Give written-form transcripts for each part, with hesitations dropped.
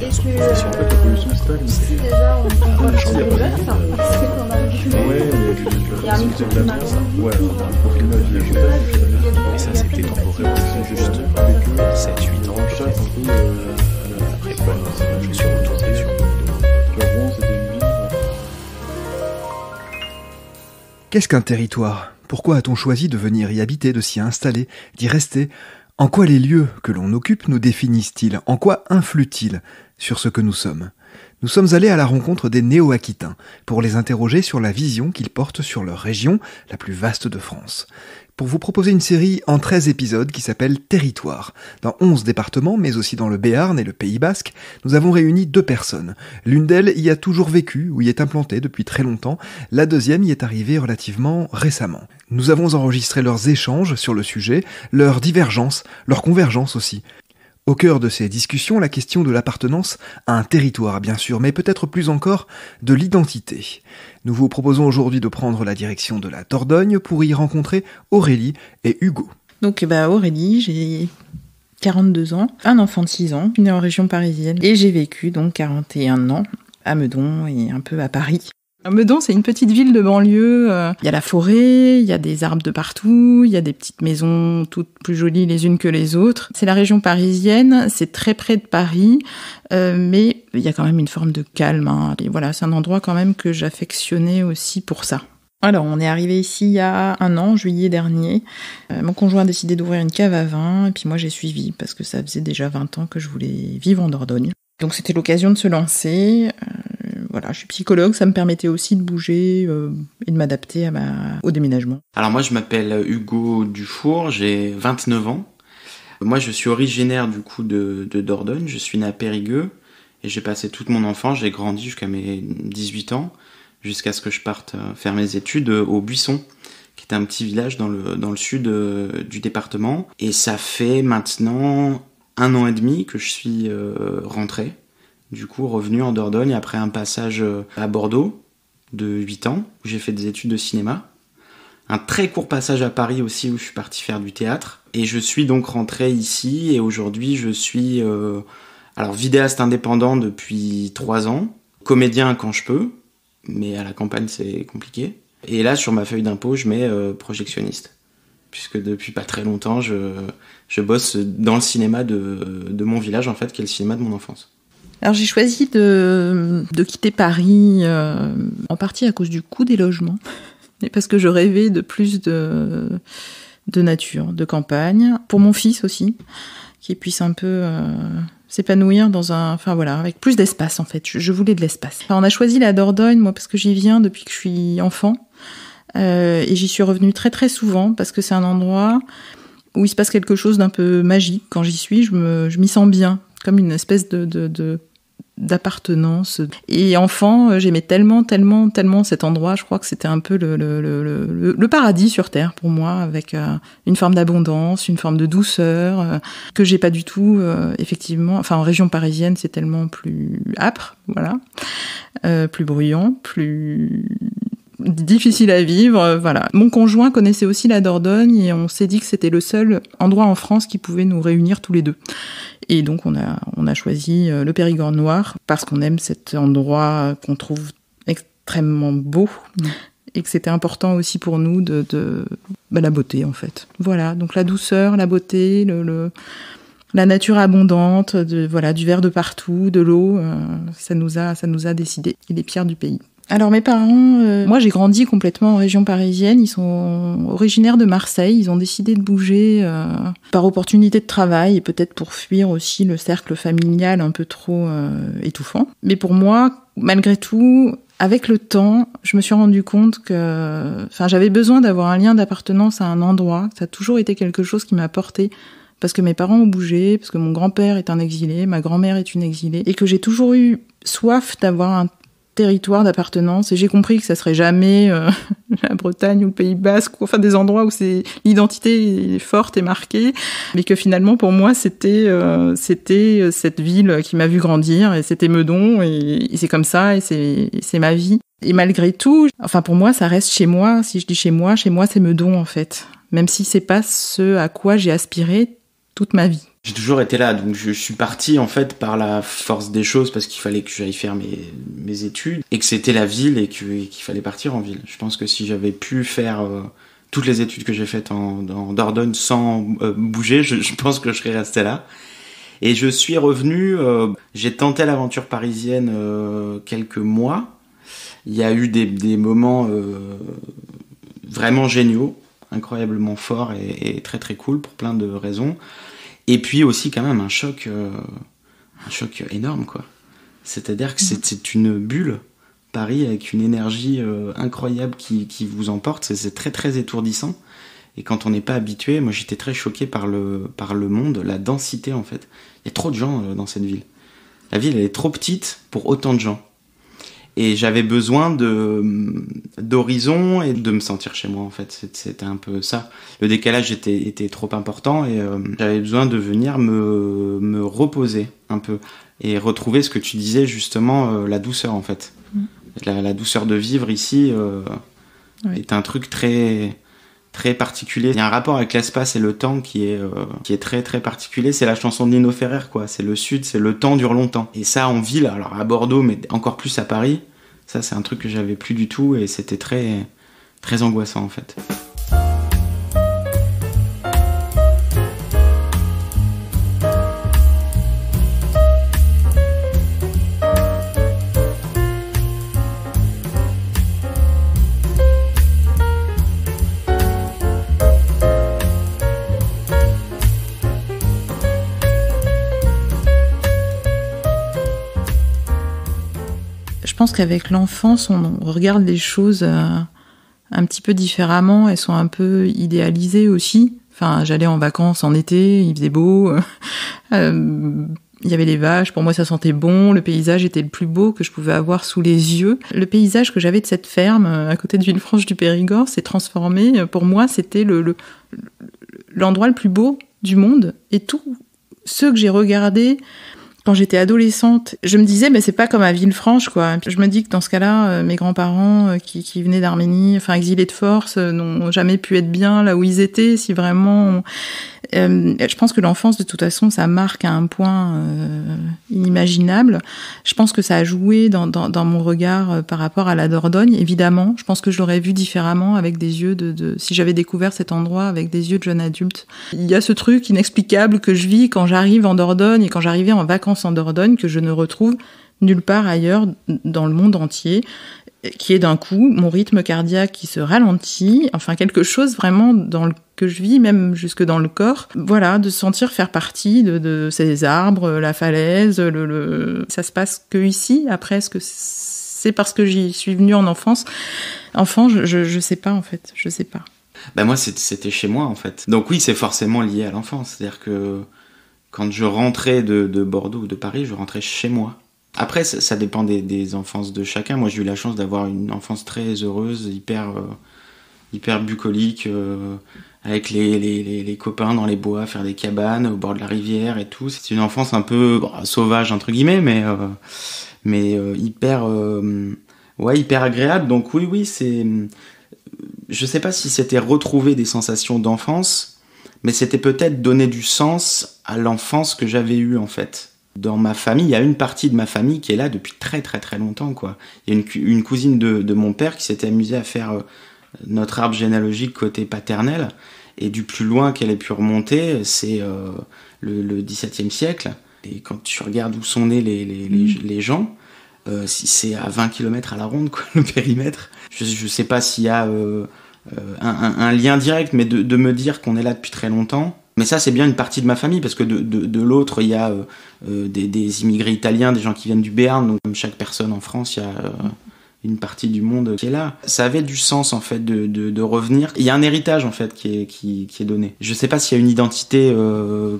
Et que si en fait la pollution stagne, si déjà on voit le il y a changer pas vert, de- c'est qu'on a il y a un microclimat. Ouais, on a un microclimat végétal. Et ça, c'était temporaire, c'est juste 7-8 ans. On chasse un peu à la... Après quoi, je suis retourné sur Tu vois, Rouen, c'était une ville. Qu'est-ce qu'un territoire ? Pourquoi a-t-on choisi de venir y habiter, de s'y installer, d'y rester ? En quoi les lieux que l'on occupe nous définissent-ils ? En quoi influent-ils sur ce que nous sommes ? Nous sommes allés à la rencontre des Néo-Aquitains pour les interroger sur la vision qu'ils portent sur leur région, la plus vaste de France. Pour vous proposer une série en 13 épisodes qui s'appelle Territoire. Dans 11 départements, mais aussi dans le Béarn et le Pays Basque, nous avons réuni 2 personnes. L'une d'elles y a toujours vécu ou y est implantée depuis très longtemps. La deuxième y est arrivée relativement récemment. Nous avons enregistré leurs échanges sur le sujet, leurs divergences, leurs convergences aussi. Au cœur de ces discussions, la question de l'appartenance à un territoire, bien sûr, mais peut-être plus encore de l'identité. Nous vous proposons aujourd'hui de prendre la direction de la Dordogne pour y rencontrer Aurélie et Hugo. Donc Aurélie, j'ai 42 ans, un enfant de 6 ans, je suis née en région parisienne et j'ai vécu donc 41 ans à Meudon et un peu à Paris. Meudon, c'est une petite ville de banlieue. Il y a la forêt, il y a des arbres de partout, il y a des petites maisons toutes plus jolies les unes que les autres. C'est la région parisienne, c'est très près de Paris, mais il y a quand même une forme de calme. Et voilà, c'est un endroit quand même que j'affectionnais aussi pour ça. Alors, on est arrivé ici il y a 1 an, juillet dernier. Mon conjoint a décidé d'ouvrir une cave à vin, et puis moi j'ai suivi, parce que ça faisait déjà 20 ans que je voulais vivre en Dordogne. Donc c'était l'occasion de se lancer. Voilà, je suis psychologue, ça me permettait aussi de bouger et de m'adapter au déménagement. Alors moi je m'appelle Hugo Dufour, j'ai 29 ans. Moi je suis originaire du coup de Dordogne, je suis né à Périgueux et j'ai passé toute mon enfance, j'ai grandi jusqu'à mes 18 ans, jusqu'à ce que je parte faire mes études au Buisson, qui est un petit village dans le sud du département. Et ça fait maintenant 1 an et demi que je suis rentré. Du coup, revenu en Dordogne après un passage à Bordeaux de 8 ans, où j'ai fait des études de cinéma. Un très court passage à Paris aussi, où je suis parti faire du théâtre. Et je suis donc rentré ici, et aujourd'hui, je suis vidéaste indépendant depuis 3 ans, comédien quand je peux, mais à la campagne, c'est compliqué. Et là, sur ma feuille d'impôt, je mets projectionniste, puisque depuis pas très longtemps, je bosse dans le cinéma de mon village, en fait, qui est le cinéma de mon enfance. Alors j'ai choisi de quitter Paris en partie à cause du coût des logements et parce que je rêvais de plus de nature, de campagne, pour mon fils aussi, qu'il puisse un peu s'épanouir avec plus d'espace en fait. Je voulais de l'espace. On a choisi la Dordogne, moi, parce que j'y viens depuis que je suis enfant et j'y suis revenue très très souvent parce que c'est un endroit où il se passe quelque chose d'un peu magique. Quand j'y suis, je m'y sens bien, comme une espèce d'appartenance. Et enfant, j'aimais tellement cet endroit. Je crois que c'était un peu le paradis sur Terre pour moi, avec une forme d'abondance, une forme de douceur, que j'ai pas du tout, effectivement. Enfin, en région parisienne, c'est tellement plus âpre, voilà, plus bruyant, plus difficile à vivre, voilà. Mon conjoint connaissait aussi la Dordogne et on s'est dit que c'était le seul endroit en France qui pouvait nous réunir tous les deux. Et donc on a choisi le Périgord noir parce qu'on aime cet endroit qu'on trouve extrêmement beau et que c'était important aussi pour nous de la beauté en fait. Voilà, donc la douceur, la beauté, la nature abondante, du vert de partout, de l'eau, ça nous a décidé. Et les pierres du pays. Alors mes parents, moi j'ai grandi complètement en région parisienne, ils sont originaires de Marseille, ils ont décidé de bouger par opportunité de travail et peut-être pour fuir aussi le cercle familial un peu trop étouffant. Mais pour moi, malgré tout, avec le temps, je me suis rendu compte que j'avais besoin d'avoir un lien d'appartenance à un endroit, ça a toujours été quelque chose qui m'a porté. Parce que mes parents ont bougé, parce que mon grand-père est un exilé, ma grand-mère est une exilée, et que j'ai toujours eu soif d'avoir un territoire d'appartenance, et j'ai compris que ça serait jamais la Bretagne ou le Pays Basque, enfin des endroits où l'identité est forte et marquée, mais que finalement pour moi c'était cette ville qui m'a vu grandir, et c'était Meudon, et c'est comme ça, et c'est ma vie. Et malgré tout, pour moi ça reste chez moi. Si je dis chez moi c'est Meudon en fait, même si c'est pas ce à quoi j'ai aspiré toute ma vie. J'ai toujours été là, donc je suis parti en fait par la force des choses parce qu'il fallait que j'aille faire mes études et que c'était la ville et qu'il fallait partir en ville. Je pense que si j'avais pu faire toutes les études que j'ai faites en Dordogne sans bouger, je pense que je serais resté là. Et je suis revenu, j'ai tenté l'aventure parisienne quelques mois. Il y a eu des moments vraiment géniaux, incroyablement forts et très très cool pour plein de raisons. Et puis aussi quand même un choc énorme, quoi. C'est-à-dire que c'est une bulle, Paris, avec une énergie incroyable qui vous emporte. C'est très très étourdissant. Et quand on n'est pas habitué, moi j'étais très choqué par le monde, la densité en fait. Il y a trop de gens dans cette ville. La ville elle est trop petite pour autant de gens. Et j'avais besoin d'horizon et de me sentir chez moi en fait. C'était un peu ça. Le décalage était trop important et j'avais besoin de venir me reposer un peu et retrouver ce que tu disais justement, la douceur en fait. La douceur de vivre ici est un truc très très particulier. Il y a un rapport avec l'espace et le temps qui est très très particulier. C'est la chanson de Nino Ferrer, quoi. C'est le sud, c'est le temps dure longtemps. Et ça en ville, alors à Bordeaux, mais encore plus à Paris, ça c'est un truc que j'avais plus du tout et c'était très très angoissant en fait. Je pense qu'avec l'enfance, on regarde les choses un petit peu différemment. Elles sont un peu idéalisées aussi. Enfin, j'allais en vacances en été, il faisait beau, il y avait les vaches, pour moi ça sentait bon, le paysage était le plus beau que je pouvais avoir sous les yeux. Le paysage que j'avais de cette ferme, à côté de Villefranche du Périgord, s'est transformé. Pour moi, c'était l'endroit le plus beau du monde. Et tous ceux que j'ai regardés quand j'étais adolescente, je me disais, mais c'est pas comme à Villefranche, quoi. Je me dis que dans ce cas-là, mes grands-parents qui venaient d'Arménie, enfin exilés de force, n'ont jamais pu être bien là où ils étaient. Si vraiment, je pense que l'enfance, de toute façon, ça marque à un point inimaginable. Je pense que ça a joué dans mon regard par rapport à la Dordogne, évidemment. Je pense que je l'aurais vu différemment avec des yeux si j'avais découvert cet endroit avec des yeux de jeune adulte. Il y a ce truc inexplicable que je vis quand j'arrive en Dordogne et quand j'arrivais en vacances en Dordogne que je ne retrouve nulle part ailleurs dans le monde entier, qui est d'un coup mon rythme cardiaque qui se ralentit, enfin quelque chose vraiment que je vis même jusque dans le corps. Voilà, de se sentir faire partie de ces arbres, la falaise, ça se passe que ici. Après, est-ce que c'est parce que j'y suis venue en enfance? Enfant, je sais pas en fait, je sais pas. Bah moi c'était chez moi en fait. Donc oui, c'est forcément lié à l'enfance, c'est-à-dire que quand je rentrais de Bordeaux ou de Paris, je rentrais chez moi. Après, ça dépend des enfances de chacun. Moi, j'ai eu la chance d'avoir une enfance très heureuse, hyper bucolique, avec les copains dans les bois, faire des cabanes au bord de la rivière et tout. C'est une enfance un peu sauvage, entre guillemets, mais hyper agréable. Donc oui, c'est... Je sais pas si c'était retrouver des sensations d'enfance, mais c'était peut-être donner du sens à l'enfance que j'avais eue, en fait. Dans ma famille, il y a une partie de ma famille qui est là depuis très très très longtemps, quoi. Il y a une cousine de mon père qui s'était amusée à faire notre arbre généalogique côté paternel, et du plus loin qu'elle ait pu remonter, c'est le XVIIe siècle. Et quand tu regardes où sont nés les gens, si c'est à 20 km à la ronde, quoi, le périmètre. Je sais pas s'il y a un lien direct, mais de me dire qu'on est là depuis très longtemps. Mais ça, c'est bien une partie de ma famille, parce que de l'autre, il y a des immigrés italiens, des gens qui viennent du Béarn, donc comme chaque personne en France, il y a une partie du monde qui est là. Ça avait du sens, en fait, de revenir. Il y a un héritage, en fait, qui est donné. Je sais pas s'il y a une identité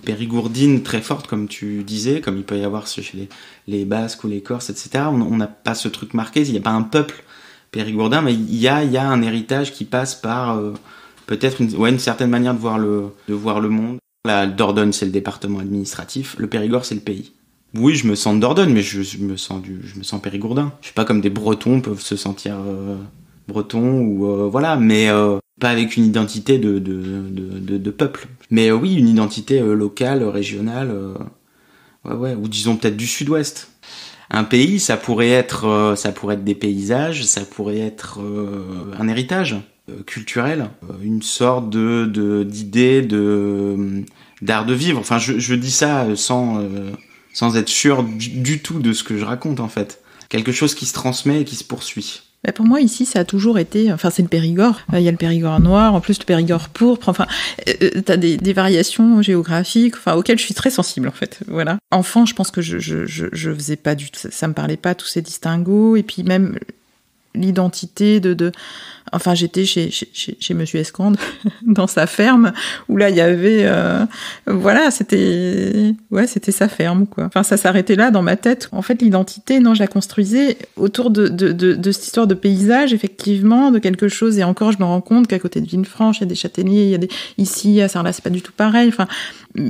périgourdine très forte, comme tu disais, comme il peut y avoir chez les Basques ou les Corses, etc. On n'a pas ce truc marqué, il n'y a pas un peuple périgourdin, mais il y a un héritage qui passe par peut-être une certaine manière de voir le monde. La Dordogne, c'est le département administratif, le Périgord, c'est le pays. Oui, je me sens de Dordogne, mais je me sens périgourdin. Je sais pas, comme des Bretons peuvent se sentir breton ou voilà, mais pas avec une identité de peuple. Mais oui, une identité locale, régionale, ouais, ou disons peut-être du sud-ouest. Un pays, ça pourrait être des paysages, ça pourrait être un héritage culturel, une sorte d'idée d'art de vivre. Enfin, je dis ça sans être sûr du tout de ce que je raconte en fait. Quelque chose qui se transmet et qui se poursuit. Bah pour moi, ici, ça a toujours été... Enfin, c'est le Périgord. Il y a le Périgord noir, en plus le Périgord pourpre. Enfin, t'as des variations géographiques auxquelles je suis très sensible, en fait. Voilà. Enfant, je pense que je faisais pas du tout... Ça me parlait pas, tous ces distinguos. Et puis même l'identité Enfin, j'étais chez Monsieur Escande, dans sa ferme, où là, il y avait... voilà, c'était sa ferme, quoi. Enfin, ça s'arrêtait là, dans ma tête. En fait, l'identité, non, je la construisais autour de cette histoire de paysage, effectivement, de quelque chose. Et encore, je me rends compte qu'à côté de Villefranche, il y a des châtaigniers, ici, à Sarlat, c'est pas du tout pareil. Enfin,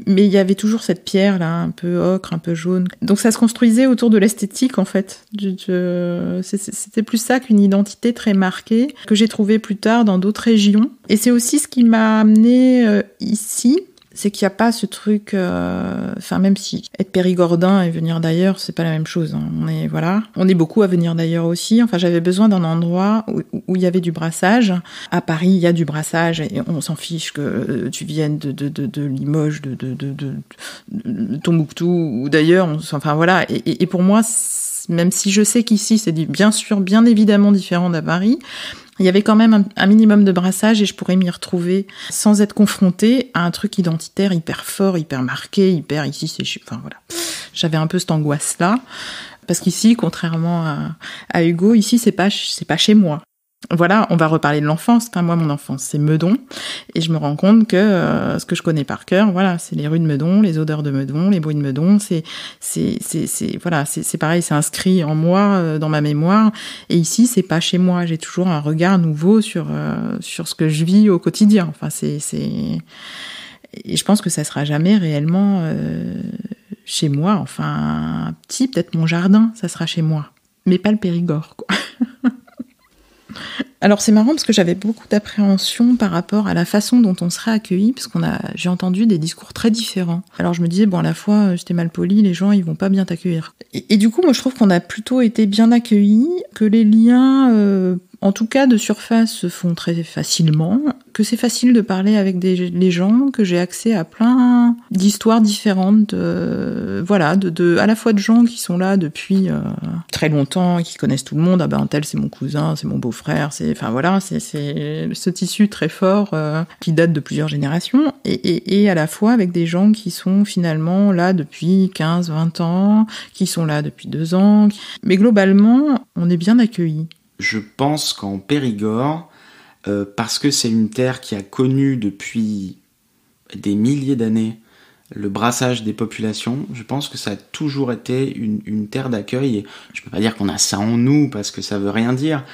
mais il y avait toujours cette pierre, là, un peu ocre, un peu jaune. Donc, ça se construisait autour de l'esthétique, en fait. C'était plus ça qu'une identité très marquée, que j'ai trouvé plus tard dans d'autres régions. Et c'est aussi ce qui m'a amené ici, c'est qu'il n'y a pas ce truc... Enfin, même si être périgordin et venir d'ailleurs, c'est pas la même chose. Hein. On est beaucoup à venir d'ailleurs aussi. Enfin, j'avais besoin d'un endroit où il y avait du brassage. À Paris, il y a du brassage et on s'en fiche que tu viennes de Limoges, de Tombouctou ou d'ailleurs. Enfin, voilà. Et pour moi, même si je sais qu'ici, c'est bien sûr, bien évidemment différent d'à Paris, il y avait quand même un minimum de brassage et je pourrais m'y retrouver sans être confrontée à un truc identitaire hyper fort, hyper marqué, ici c'est... Enfin voilà, j'avais un peu cette angoisse-là, parce qu'ici, contrairement à Hugo, ici c'est pas chez moi. Voilà, on va reparler de l'enfance. Moi, mon enfance, c'est Meudon. Et je me rends compte que ce que je connais par cœur, voilà, c'est les rues de Meudon, les odeurs de Meudon, les bruits de Meudon. C'est pareil, c'est inscrit en moi, dans ma mémoire. Et ici, c'est pas chez moi. J'ai toujours un regard nouveau sur ce que je vis au quotidien. Enfin, et je pense que ça sera jamais réellement chez moi. Enfin, peut-être mon jardin, ça sera chez moi. Mais pas le Périgord, quoi. Alors c'est marrant parce que j'avais beaucoup d'appréhension par rapport à la façon dont on serait accueilli, parce j'ai entendu des discours très différents. Alors je me disais, bon, à la fois, j'étais mal poli, les gens, ils vont pas bien t'accueillir. Et du coup, moi, je trouve qu'on a plutôt été bien accueillis, que les liens, en tout cas de surface, se font très facilement, que c'est facile de parler avec les gens, que j'ai accès à plein d'histoires différentes, à la fois de gens qui sont là depuis très longtemps, qui connaissent tout le monde. Ah ben un tel c'est mon cousin, c'est mon beau-frère, c'est ce tissu très fort qui date de plusieurs générations, et à la fois avec des gens qui sont finalement là depuis 15-20 ans, qui sont là depuis 2 ans. Mais globalement, on est bien accueillis. Je pense qu'en Périgord, parce que c'est une terre qui a connu depuis des milliers d'années le brassage des populations, je pense que ça a toujours été une terre d'accueil. Et je peux pas dire qu'on a ça en nous, parce que ça veut rien dire,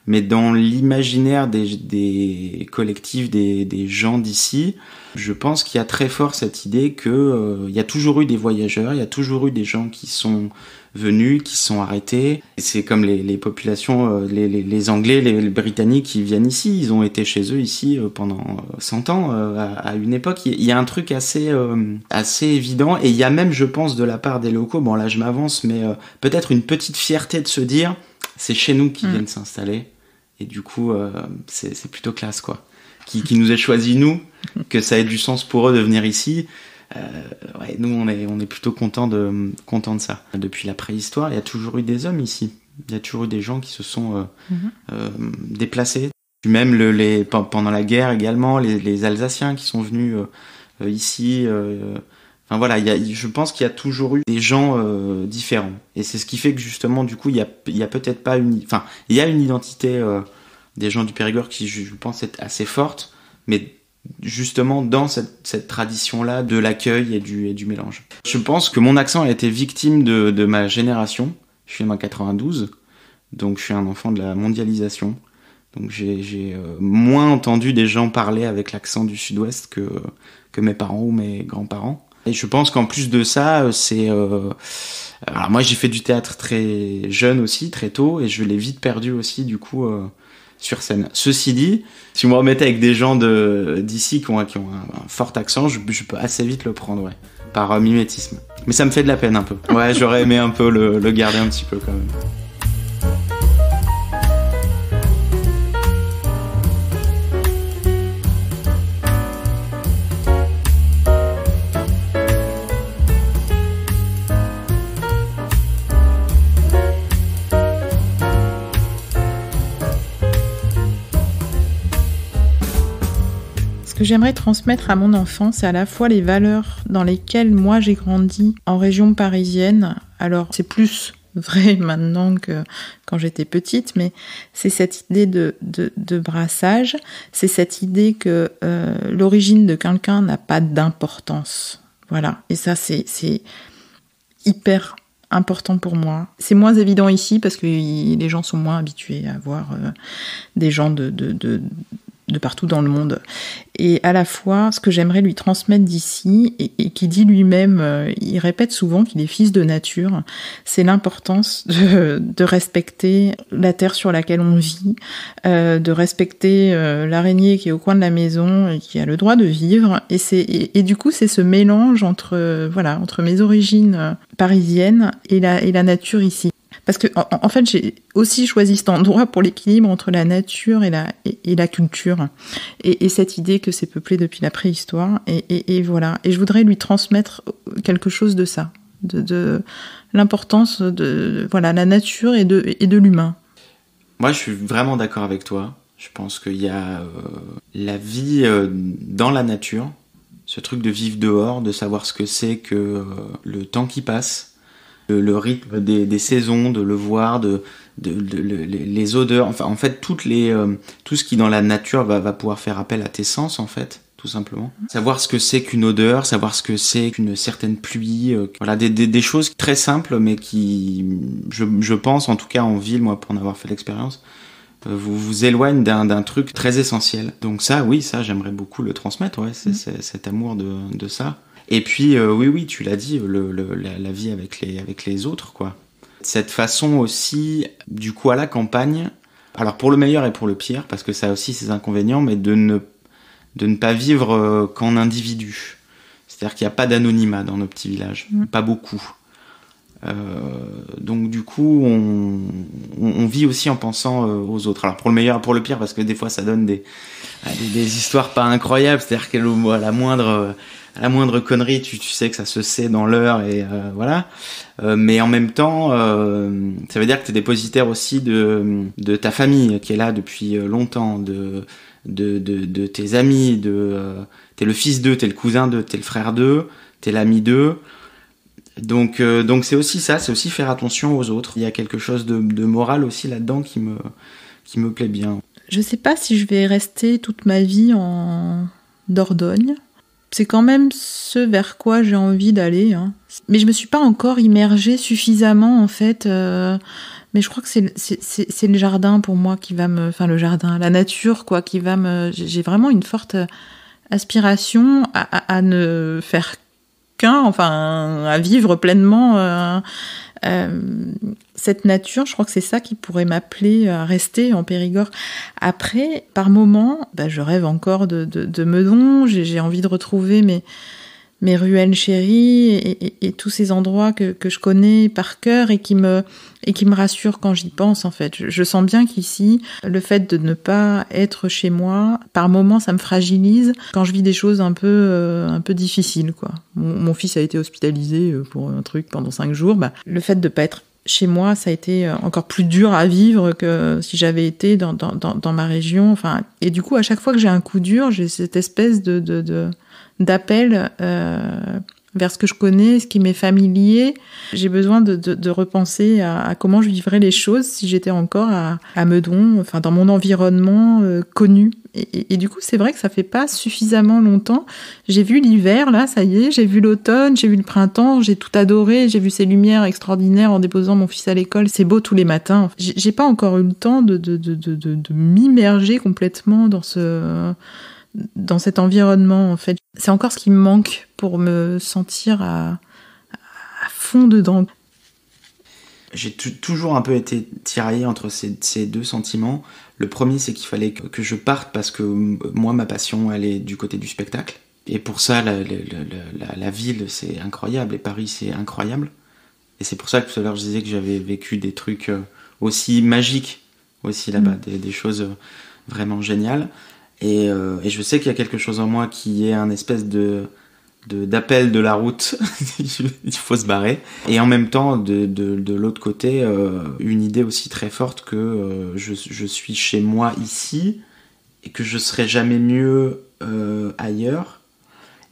mais dans l'imaginaire des collectifs, des gens d'ici, je pense qu'il y a très fort cette idée que y a toujours eu des voyageurs, il y a toujours eu des gens qui sont venus, qui sont arrêtés. Et c'est comme les populations, les Anglais, les Britanniques qui viennent ici, ils ont été chez eux ici pendant 100 ans à une époque. Il y a un truc assez évident, et il y a même, je pense, de la part des locaux, bon là je m'avance, mais peut-être une petite fierté de se dire, c'est chez nous qu'ils viennent s'installer, et du coup c'est plutôt classe, quoi. Qui nous ait choisi, nous, que ça ait du sens pour eux de venir ici. Nous on est plutôt contents de ça. Depuis la préhistoire, il y a toujours eu des hommes ici. Il y a toujours eu des gens qui se sont déplacés. Même pendant la guerre également, les Alsaciens qui sont venus ici. Enfin voilà, je pense qu'il y a toujours eu des gens différents. Et c'est ce qui fait que justement, du coup, il y a peut-être pas il y a une identité des gens du Périgord qui, je pense, est assez forte, mais justement dans cette tradition-là de l'accueil et du mélange. Je pense que mon accent a été victime de ma génération. Je suis né en 92, donc je suis un enfant de la mondialisation. Donc j'ai moins entendu des gens parler avec l'accent du sud-ouest que mes parents ou mes grands-parents. Et je pense qu'en plus de ça, alors moi j'ai fait du théâtre très jeune aussi, très tôt, et je l'ai vite perdu aussi, du coup... sur scène. Ceci dit, si vous me remettez avec des gens d'ici qui ont un fort accent, je peux assez vite le prendre, ouais, par mimétisme. Mais ça me fait de la peine un peu. Ouais, j'aurais aimé un peu le garder un petit peu quand même. Ce que j'aimerais transmettre à mon enfant, c'est à la fois les valeurs dans lesquelles moi j'ai grandi en région parisienne. Alors c'est plus vrai maintenant que quand j'étais petite, mais c'est cette idée de brassage, c'est cette idée que l'origine de quelqu'un n'a pas d'importance. Voilà, et ça c'est hyper important pour moi. C'est moins évident ici parce que les gens sont moins habitués à voir des gens de partout dans le monde. Et à la fois, ce que j'aimerais lui transmettre d'ici, et qui dit lui-même, il répète souvent qu'il est fils de nature, c'est l'importance de respecter la terre sur laquelle on vit, de respecter l'araignée qui est au coin de la maison et qui a le droit de vivre. Et du coup, c'est ce mélange entre mes origines parisiennes et la nature ici. Parce que en fait, j'ai aussi choisi cet endroit pour l'équilibre entre la nature et la culture, et cette idée que c'est peuplé depuis la préhistoire, et voilà. Et je voudrais lui transmettre quelque chose de ça, de l'importance de la nature et de l'humain. Moi, je suis vraiment d'accord avec toi. Je pense qu'il y a la vie dans la nature, ce truc de vivre dehors, de savoir ce que c'est que le temps qui passe. Le rythme des saisons, de le voir, les odeurs, enfin en fait tout ce qui dans la nature va pouvoir faire appel à tes sens en fait, tout simplement. Savoir ce que c'est qu'une odeur, savoir ce que c'est qu'une certaine pluie, voilà des choses très simples mais qui, je pense en tout cas en ville, moi pour en avoir fait l'expérience, vous éloignent d'un truc très essentiel. Donc ça, oui, ça j'aimerais beaucoup le transmettre, ouais, c'est cet amour de ça. Et puis, oui, tu l'as dit, la vie avec les autres, quoi. Cette façon aussi, du coup, à la campagne, alors pour le meilleur et pour le pire, parce que ça a aussi ses inconvénients, mais de ne pas vivre qu'en individu. C'est-à-dire qu'il n'y a pas d'anonymat dans nos petits villages, pas beaucoup. Donc du coup, on vit aussi en pensant aux autres. Alors pour le meilleur et pour le pire, parce que des fois ça donne des histoires pas incroyables, c'est-à-dire qu'à la moindre connerie, tu sais que ça se sait dans l'heure, et voilà. Mais en même temps, ça veut dire que tu es dépositaire aussi de ta famille qui est là depuis longtemps, de tes amis, t'es le fils d'eux, t'es le cousin d'eux, t'es le frère d'eux, t'es l'ami d'eux. Donc c'est aussi ça, c'est aussi faire attention aux autres. Il y a quelque chose de moral aussi là-dedans qui me plaît bien. Je sais pas si je vais rester toute ma vie en Dordogne. C'est quand même ce vers quoi j'ai envie d'aller, hein. Mais je me suis pas encore immergée suffisamment en fait. Mais je crois que c'est le jardin pour moi qui va le jardin, la nature quoi, qui va me. J'ai vraiment une forte aspiration à ne faire à vivre pleinement cette nature. Je crois que c'est ça qui pourrait m'appeler à rester en Périgord. Après, par moments, je rêve encore de Meudon. J'ai envie de retrouver mes ruelles chéries et tous ces endroits que je connais par cœur et qui me rassurent quand j'y pense, en fait. Je sens bien qu'ici, le fait de ne pas être chez moi, par moments, ça me fragilise quand je vis des choses un peu difficiles, quoi. Mon fils a été hospitalisé pour un truc pendant 5 jours. Le fait de pas être chez moi, ça a été encore plus dur à vivre que si j'avais été dans ma région. Enfin, et du coup, à chaque fois que j'ai un coup dur, j'ai cette espèce d'appel vers ce que je connais, ce qui m'est familier. J'ai besoin de repenser à comment je vivrais les choses si j'étais encore à Meudon, enfin dans mon environnement connu. Et du coup, c'est vrai que ça fait pas suffisamment longtemps. J'ai vu l'hiver, là, ça y est, j'ai vu l'automne, j'ai vu le printemps, j'ai tout adoré, j'ai vu ces lumières extraordinaires en déposant mon fils à l'école. C'est beau tous les matins. J'ai pas encore eu le temps de m'immerger complètement dans cet environnement, en fait. C'est encore ce qui me manque pour me sentir à fond dedans. J'ai toujours un peu été tiraillé entre ces deux sentiments. Le premier, c'est qu'il fallait que je parte parce que moi, ma passion, elle est du côté du spectacle. Et pour ça, la ville, c'est incroyable, et Paris, c'est incroyable. Et c'est pour ça que tout à l'heure, je disais que j'avais vécu des trucs aussi magiques, aussi là-bas, des choses vraiment géniales. Et je sais qu'il y a quelque chose en moi qui est un espèce d'appel de la route, il faut se barrer. Et en même temps, de l'autre côté, une idée aussi très forte que je suis chez moi ici et que je serai jamais mieux ailleurs.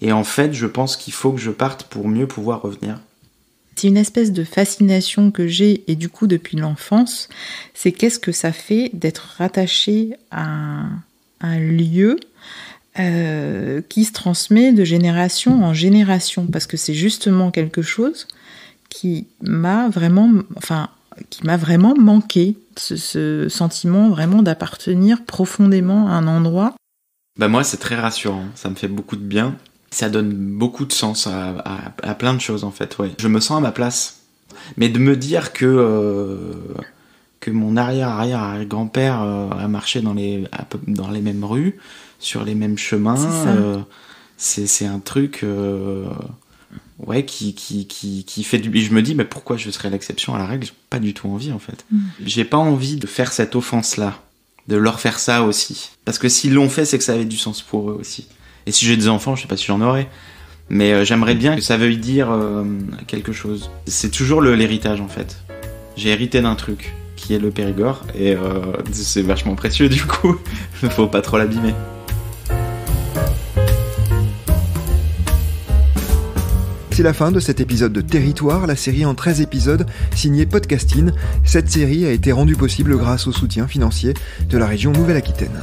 Et en fait, je pense qu'il faut que je parte pour mieux pouvoir revenir. C'est une espèce de fascination que j'ai, et du coup depuis l'enfance, c'est qu'est-ce que ça fait d'être rattaché à un lieu qui se transmet de génération en génération, parce que c'est justement quelque chose qui m'a vraiment manqué, ce sentiment vraiment d'appartenir profondément à un endroit. Bah moi, c'est très rassurant, ça me fait beaucoup de bien. Ça donne beaucoup de sens à plein de choses, en fait, ouais. Je me sens à ma place. Mais de me dire que mon arrière-arrière-grand-père a marché dans les mêmes rues, sur les mêmes chemins, c'est un truc ouais, qui fait du... Et je me dis, mais pourquoi je serais l'exception à la règle ? J'ai pas du tout envie, en fait. J'ai pas envie de faire cette offense-là, de leur faire ça aussi. Parce que s'ils l'ont fait, c'est que ça avait du sens pour eux aussi. Et si j'ai des enfants, je sais pas si j'en aurai. Mais j'aimerais bien que ça veuille dire quelque chose. C'est toujours l'héritage, en fait. J'ai hérité d'un truc, qui est le Périgord. Et c'est vachement précieux, du coup. Faut pas trop l'abîmer. C'est la fin de cet épisode de Territoire, la série en 13 épisodes signée Podcasting. Cette série a été rendue possible grâce au soutien financier de la région Nouvelle-Aquitaine.